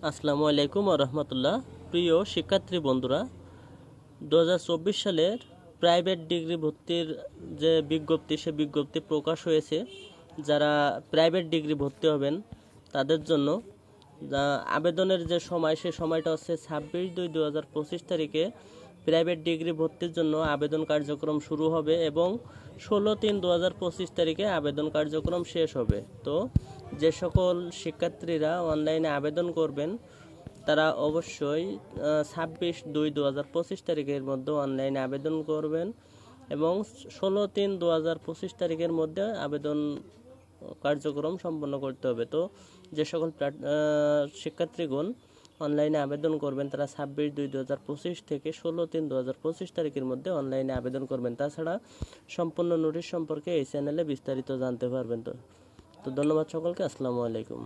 আসসালামু আলাইকুম রহমতুল্লাহ। প্রিয় শিক্ষার্থী বন্ধুরা, 2024 সালের প্রাইভেট ডিগ্রি ভর্তির যে বিজ্ঞপ্তি, সে বিজ্ঞপ্তি প্রকাশ হয়েছে। যারা প্রাইভেট ডিগ্রি ভর্তি হবেন তাদের জন্য আবেদনের যে সময়, সে সময়টা হচ্ছে 26/2/2025 তারিখে প্রাইভেট ডিগ্রি ভর্তির জন্য আবেদন কার্যক্রম শুরু হবে এবং 16/3/2025 তারিখে আবেদন কার্যক্রম শেষ হবে। তো যে সকল শিক্ষার্থীরা অনলাইনে আবেদন করবেন তারা অবশ্যই 26/2/2025 তারিখের মধ্যে অনলাইনে আবেদন করবেন এবং 16/3/2025 তারিখের মধ্যে আবেদন কার্যক্রম সম্পন্ন করতে হবে। তো যে সকল শিক্ষার্থীগণ অনলাইনে আবেদন করবেন তারা 26/2/2025 থেকে 16/3/2025 তারিখের মধ্যে অনলাইনে আবেদন করবেন। তাছাড়া সম্পূর্ণ নোটিশ সম্পর্কে এই চ্যানেলে বিস্তারিত জানতে পারবেন। তো ধন্যবাদ সকলকে। আসসালামু আলাইকুম।